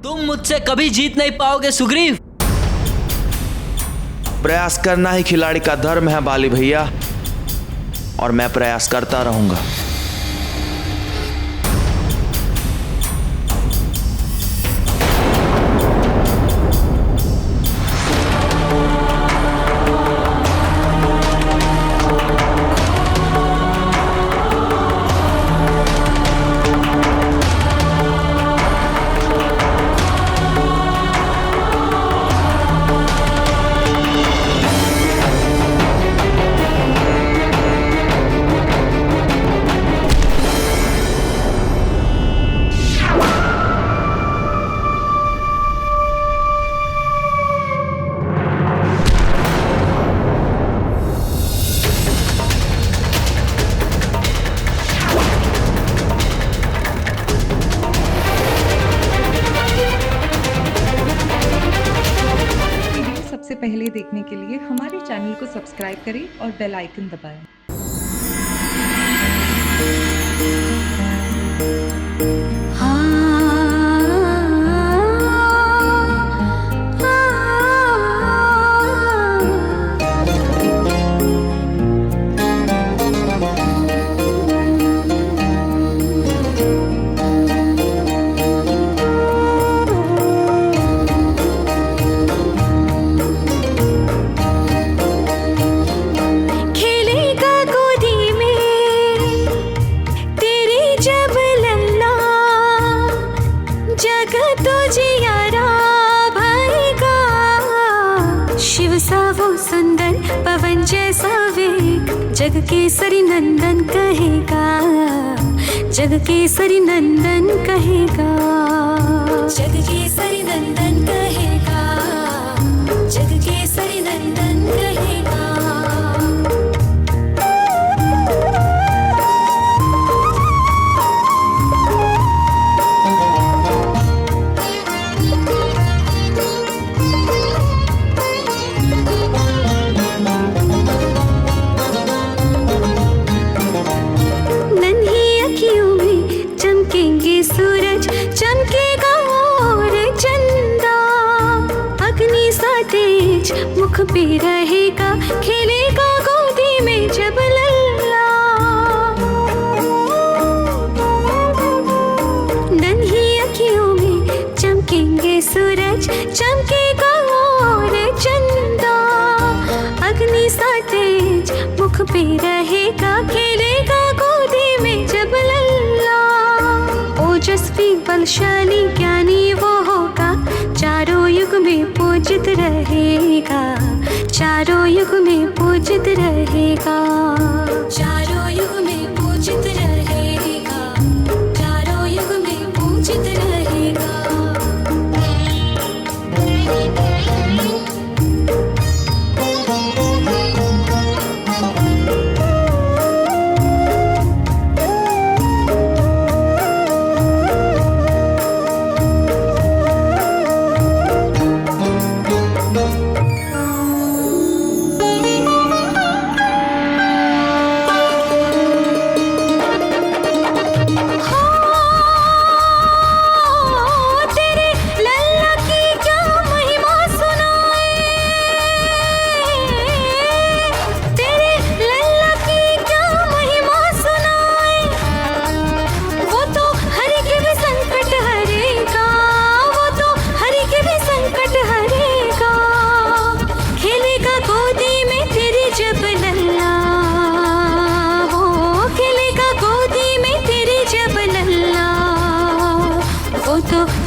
तुम मुझसे कभी जीत नहीं पाओगे सुग्रीव। प्रयास करना ही खिलाड़ी का धर्म है बाली भैया, और मैं प्रयास करता रहूंगा। सबसे पहले देखने के लिए हमारे चैनल को सब्सक्राइब करें और बेल आइकन दबाएं। पवन जैसा वेग जग केसरी नंदन कहेगा, जग केसरी नंदन कहेगा, जग केसरी नंदन कहेगा, जग केसरी नंदन कहेगा। सूरज चमकेगा और चंदा, अग्नि सा तेज मुख पे रहेगा, खेलेगा गोदी में जब लल्ला। नन्ही अखियों में चमकेंगे सूरज, चमकेगा और चंदा, अग्नि सा तेज मुख पे रहेगा, खेलेगा गोदी में जब लल्ला। ओजस्वी बलशाली ज्ञानी वो होगा, चारों युग में पूजित रहेगा, चारों युग में पूजित रहेगा, चारों युग में पूजित रहेगा, चारों युग में पूजित रहेगा।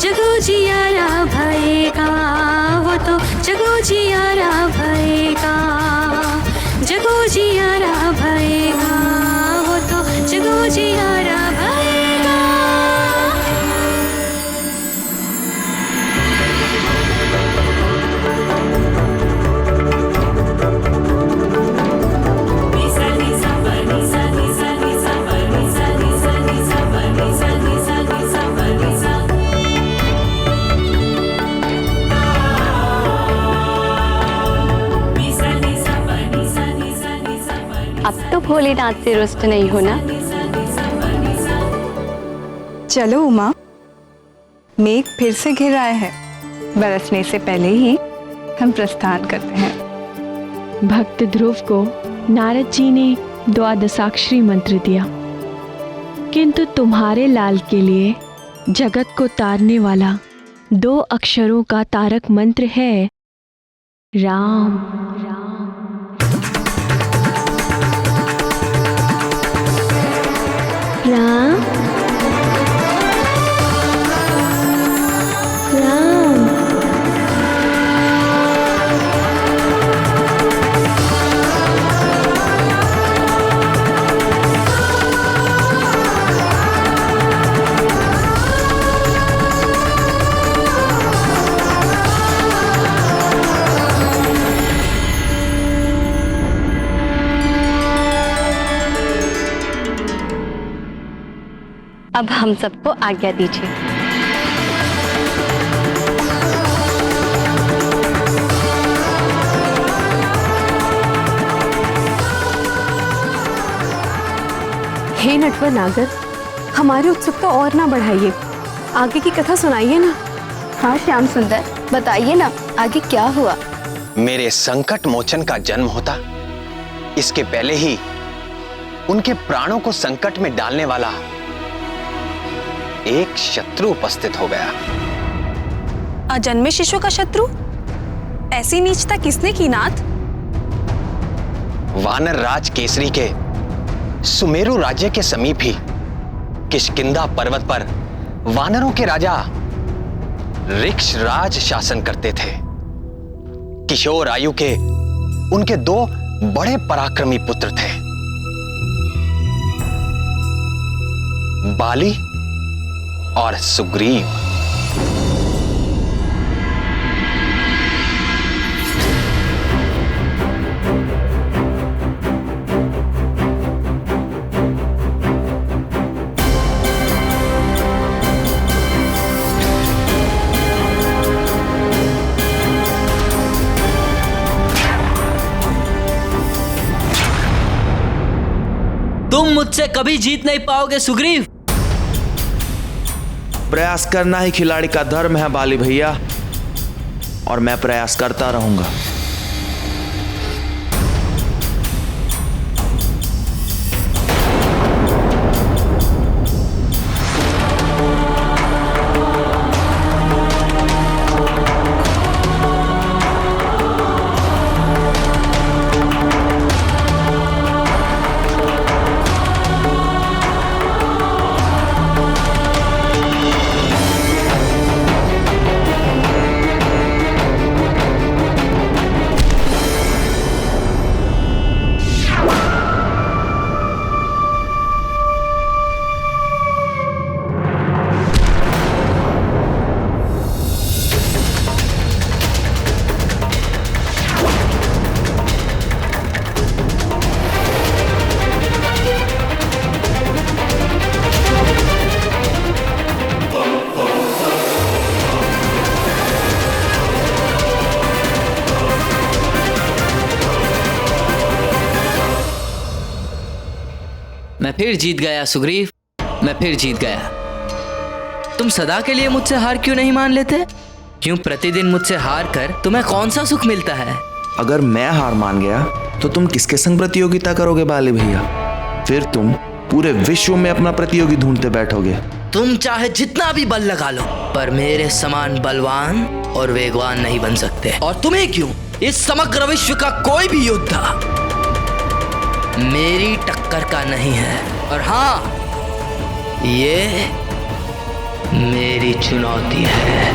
जगो जियारा भयेगा, वो तो जगो जियारा भयेगा, जगो जियारा भयेगा, वो तो जगो जियारा भयेगा। अब तो भोलेनाथ से रुष्ट नहीं होना। चलो उमा, मेघ फिर से घिर आए हैं। बरसने से पहले ही हम प्रस्थान करते हैं। भक्त ध्रुव को नारद जी ने द्वादशाक्षरी मंत्र दिया, किंतु तुम्हारे लाल के लिए जगत को तारने वाला 2 अक्षरों का तारक मंत्र है राम। राम राम। अब हम सबको आज्ञा दीजिए। हे नटवर नागर, हमारी उत्सुकता और ना बढ़ाइए, आगे की कथा सुनाइए ना। हाँ श्याम सुंदर, बताइए ना आगे क्या हुआ। मेरे संकट मोचन का जन्म होता, इसके पहले ही उनके प्राणों को संकट में डालने वाला एक शत्रु उपस्थित हो गया। अजन्मे शिशु का शत्रु? ऐसी नीचता किसने की नाथ? वानर राज केसरी के सुमेरु राज्य के समीप ही किष्किंधा पर्वत पर वानरों के राजा ऋक्षराज शासन करते थे। किशोर आयु के उनके 2 बड़े पराक्रमी पुत्र थे, बाली और सुग्रीव। तुम मुझसे कभी जीत नहीं पाओगे सुग्रीव। प्रयास करना ही खिलाड़ी का धर्म है बाली भैया, और मैं प्रयास करता रहूंगा। मैं फिर जीत गया सुग्रीव, मैं फिर जीत गया। तुम सदा के लिए मुझसे हार क्यों नहीं मान लेते? क्यों प्रतिदिन मुझसे हार कर तुम्हें कौन सा सुख मिलता है? अगर मैं हार मान गया तो तुम किसके संग प्रतियोगिता करोगे बाली भैया? फिर तुम पूरे विश्व में अपना प्रतियोगी ढूंढते बैठोगे। तुम चाहे जितना भी बल लगा लो, पर मेरे समान बलवान और वेगवान नहीं बन सकते। और तुम्हें क्यों, इस समग्र विश्व का कोई भी योद्धा मेरी टक्कर का नहीं है। और हाँ, ये मेरी चुनौती है।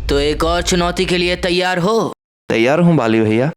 तो एक और चुनौती के लिए तैयार हो? तैयार हूं बाली भैया।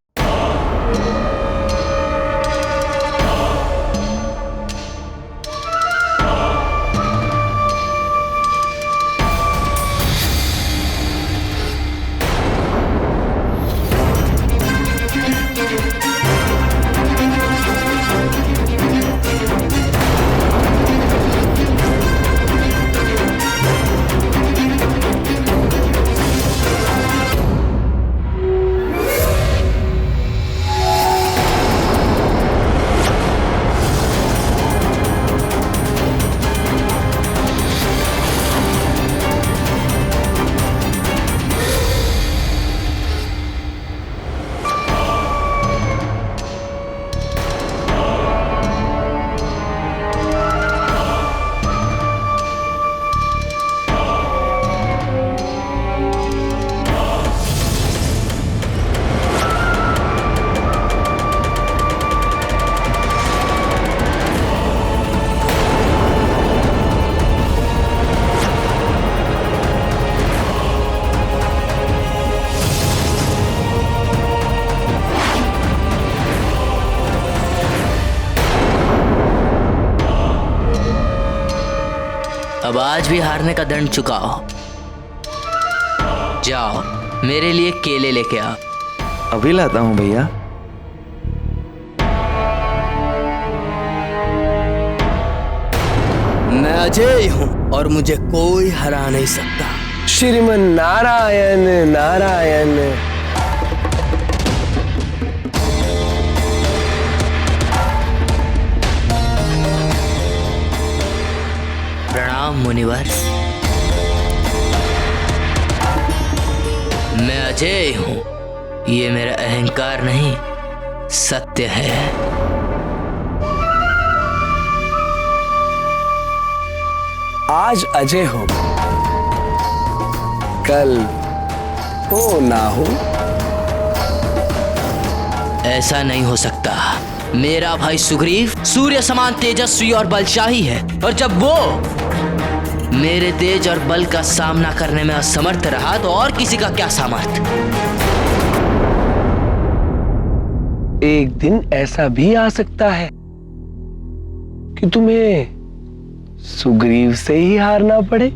आज भी हारने का दंड चुकाओ। जाओ मेरे लिए केले लेके आओ। अभी लाता हूँ भैया। मैं अजय हूँ और मुझे कोई हरा नहीं सकता। श्रीमन नारायण नारायण। प्रणाम मुनिवर। मैं अजय हूँ, ये मेरा अहंकार नहीं सत्य है। आज अजय हो, कल हो ना हो। ऐसा नहीं हो सकता। मेरा भाई सुग्रीव सूर्य समान तेजस्वी और बलशाली है, और जब वो मेरे तेज और बल का सामना करने में असमर्थ रहा तो और किसी का क्या सामर्थ्य। एक दिन ऐसा भी आ सकता है कि तुम्हें सुग्रीव से ही हारना पड़े।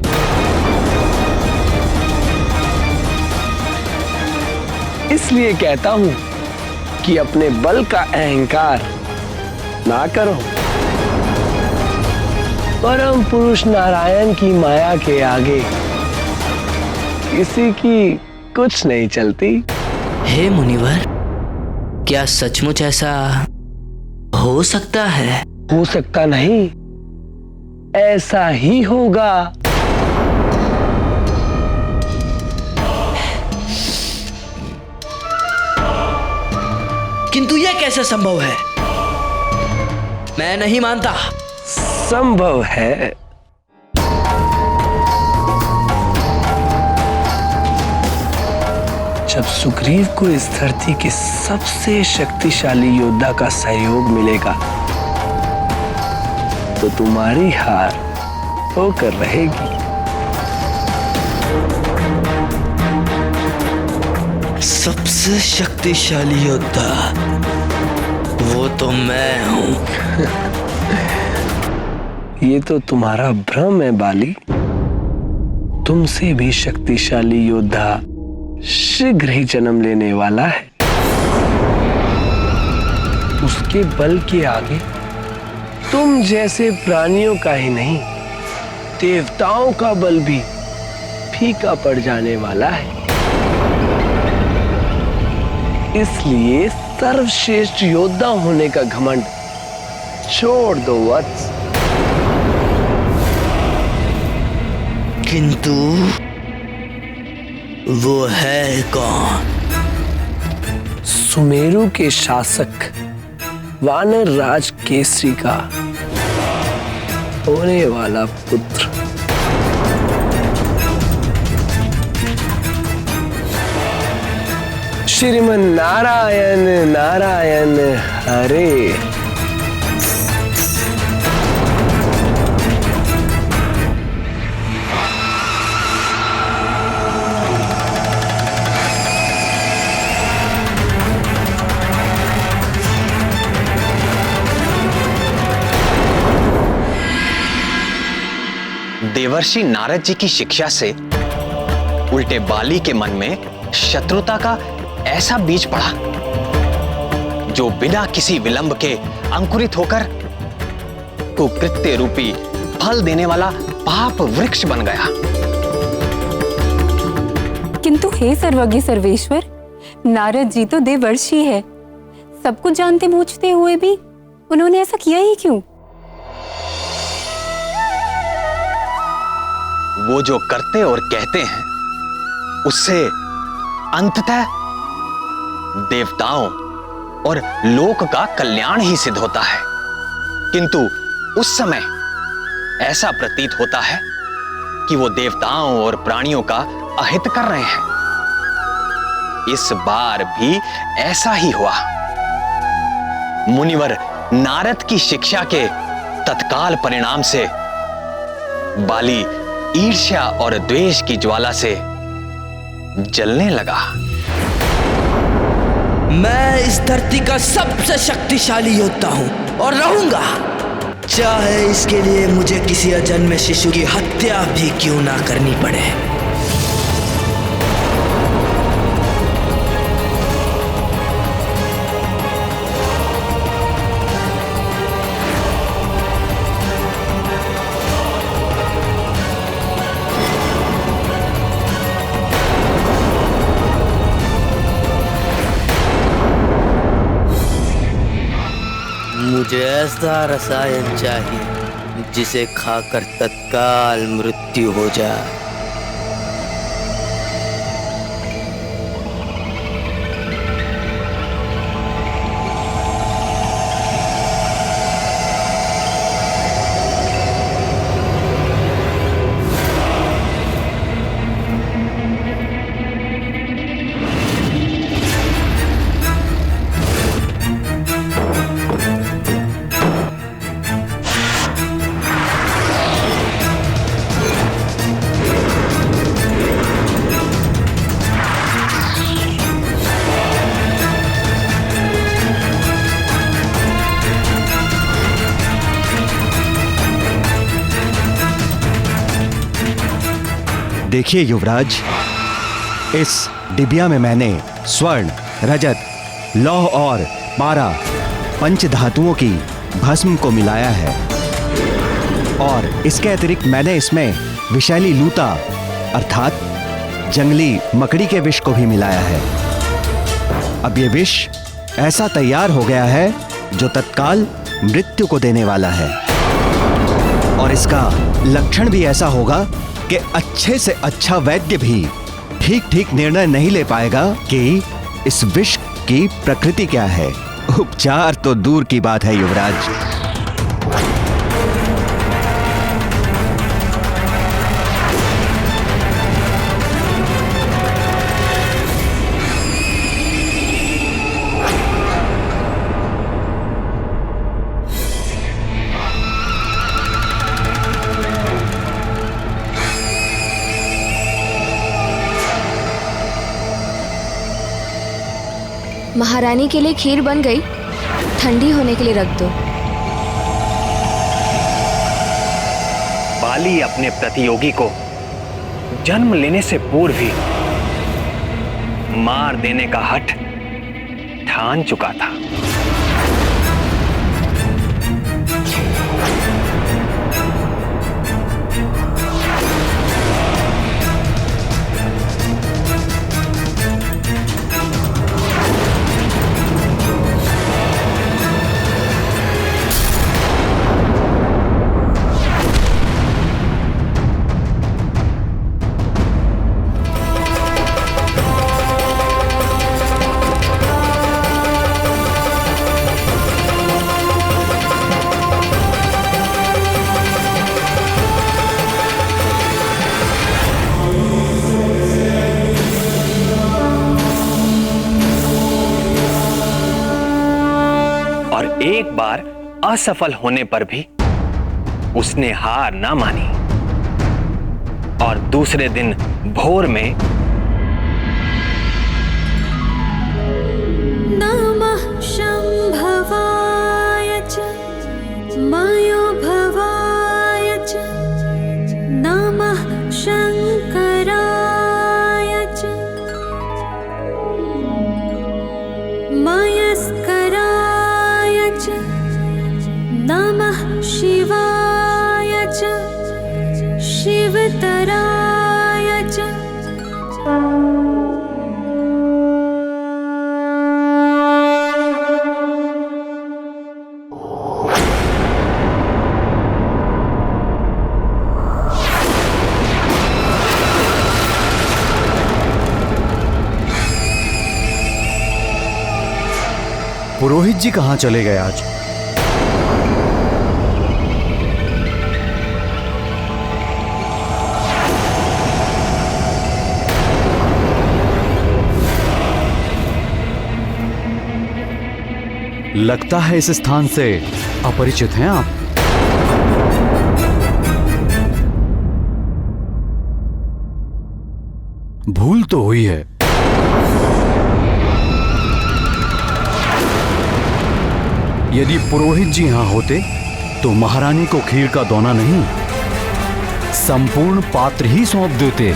इसलिए कहता हूं कि अपने बल का अहंकार ना करो। परम पुरुष नारायण की माया के आगे किसी की कुछ नहीं चलती। हे मुनिवर, क्या सचमुच ऐसा हो सकता है? हो सकता नहीं, ऐसा ही होगा। किंतु यह कैसे संभव है? मैं नहीं मानता। संभव है। जब सुग्रीव को इस धरती के सबसे शक्तिशाली योद्धा का सहयोग मिलेगा तो तुम्हारी हार होकर रहेगी। सबसे शक्तिशाली योद्धा वो तो मैं हूं। ये तो तुम्हारा भ्रम है बाली। तुमसे भी शक्तिशाली योद्धा शीघ्र ही जन्म लेने वाला है। उसके बल के आगे तुम जैसे प्राणियों का ही नहीं, देवताओं का बल भी फीका पड़ जाने वाला है। इसलिए सर्वश्रेष्ठ योद्धा होने का घमंड छोड़ दो वत्स। किंतु वो है कौन? सुमेरु के शासक वानर राज केसरी का होने वाला पुत्र। श्रीमन नारायण नारायण हरे। देवर्षि नारद जी की शिक्षा से उल्टे बाली के मन में शत्रुता का ऐसा बीज पड़ा जो बिना किसी विलंब के अंकुरित होकर कुकृत्य रूपी फल देने वाला पाप वृक्ष बन गया। किंतु हे सर्वज्ञ सर्वेश्वर, नारद जी तो देवर्षि है। सब कुछ जानते बूझते हुए भी उन्होंने ऐसा किया ही क्यों? वो जो करते और कहते हैं उससे अंततः देवताओं और लोक का कल्याण ही सिद्ध होता है। किंतु उस समय ऐसा प्रतीत होता है कि वो देवताओं और प्राणियों का अहित कर रहे हैं। इस बार भी ऐसा ही हुआ। मुनिवर नारद की शिक्षा के तत्काल परिणाम से बाली ईर्ष्या और द्वेष की ज्वाला से जलने लगा। मैं इस धरती का सबसे शक्तिशाली योद्धा हूं और रहूंगा। चाहे इसके लिए मुझे किसी अजन्मे शिशु की हत्या भी क्यों ना करनी पड़े। मुझे ऐसा रसायन चाहिए जिसे खाकर तत्काल मृत्यु हो जाए। देखिए युवराज, इस डिबिया में मैंने स्वर्ण, रजत, लौह और पारा पंच धातुओं की भस्म को मिलाया है और इसके अतिरिक्त मैंने इसमें विषैली लूता अर्थात जंगली मकड़ी के विष को भी मिलाया है। अब ये विष ऐसा तैयार हो गया है जो तत्काल मृत्यु को देने वाला है और इसका लक्षण भी ऐसा होगा कि अच्छे से अच्छा वैद्य भी ठीक ठीक निर्णय नहीं ले पाएगा कि इस विष की प्रकृति क्या है। उपचार तो दूर की बात है युवराज। महारानी के लिए खीर बन गई, ठंडी होने के लिए रख दो। बाली अपने प्रतियोगी को जन्म लेने से पूर्व ही मार देने का हठ ठान चुका था। एक बार असफल होने पर भी उसने हार ना मानी और दूसरे दिन भोर में नमः शंभवाय च मयोभवाय च नमः शंकराय च मयस्कराय च नमः शिवाय च शिवतराय च। पुरोहित जी कहाँ चले गए आज? लगता है इस स्थान से अपरिचित हैं आप। भूल तो हुई है। यदि पुरोहित जी यहां होते तो महारानी को खीर का दोना नहीं, संपूर्ण पात्र ही सौंप देते।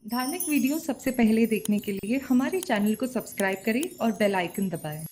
धार्मिक वीडियो सबसे पहले देखने के लिए हमारे चैनल को सब्सक्राइब करें और बेल आइकन दबाएं।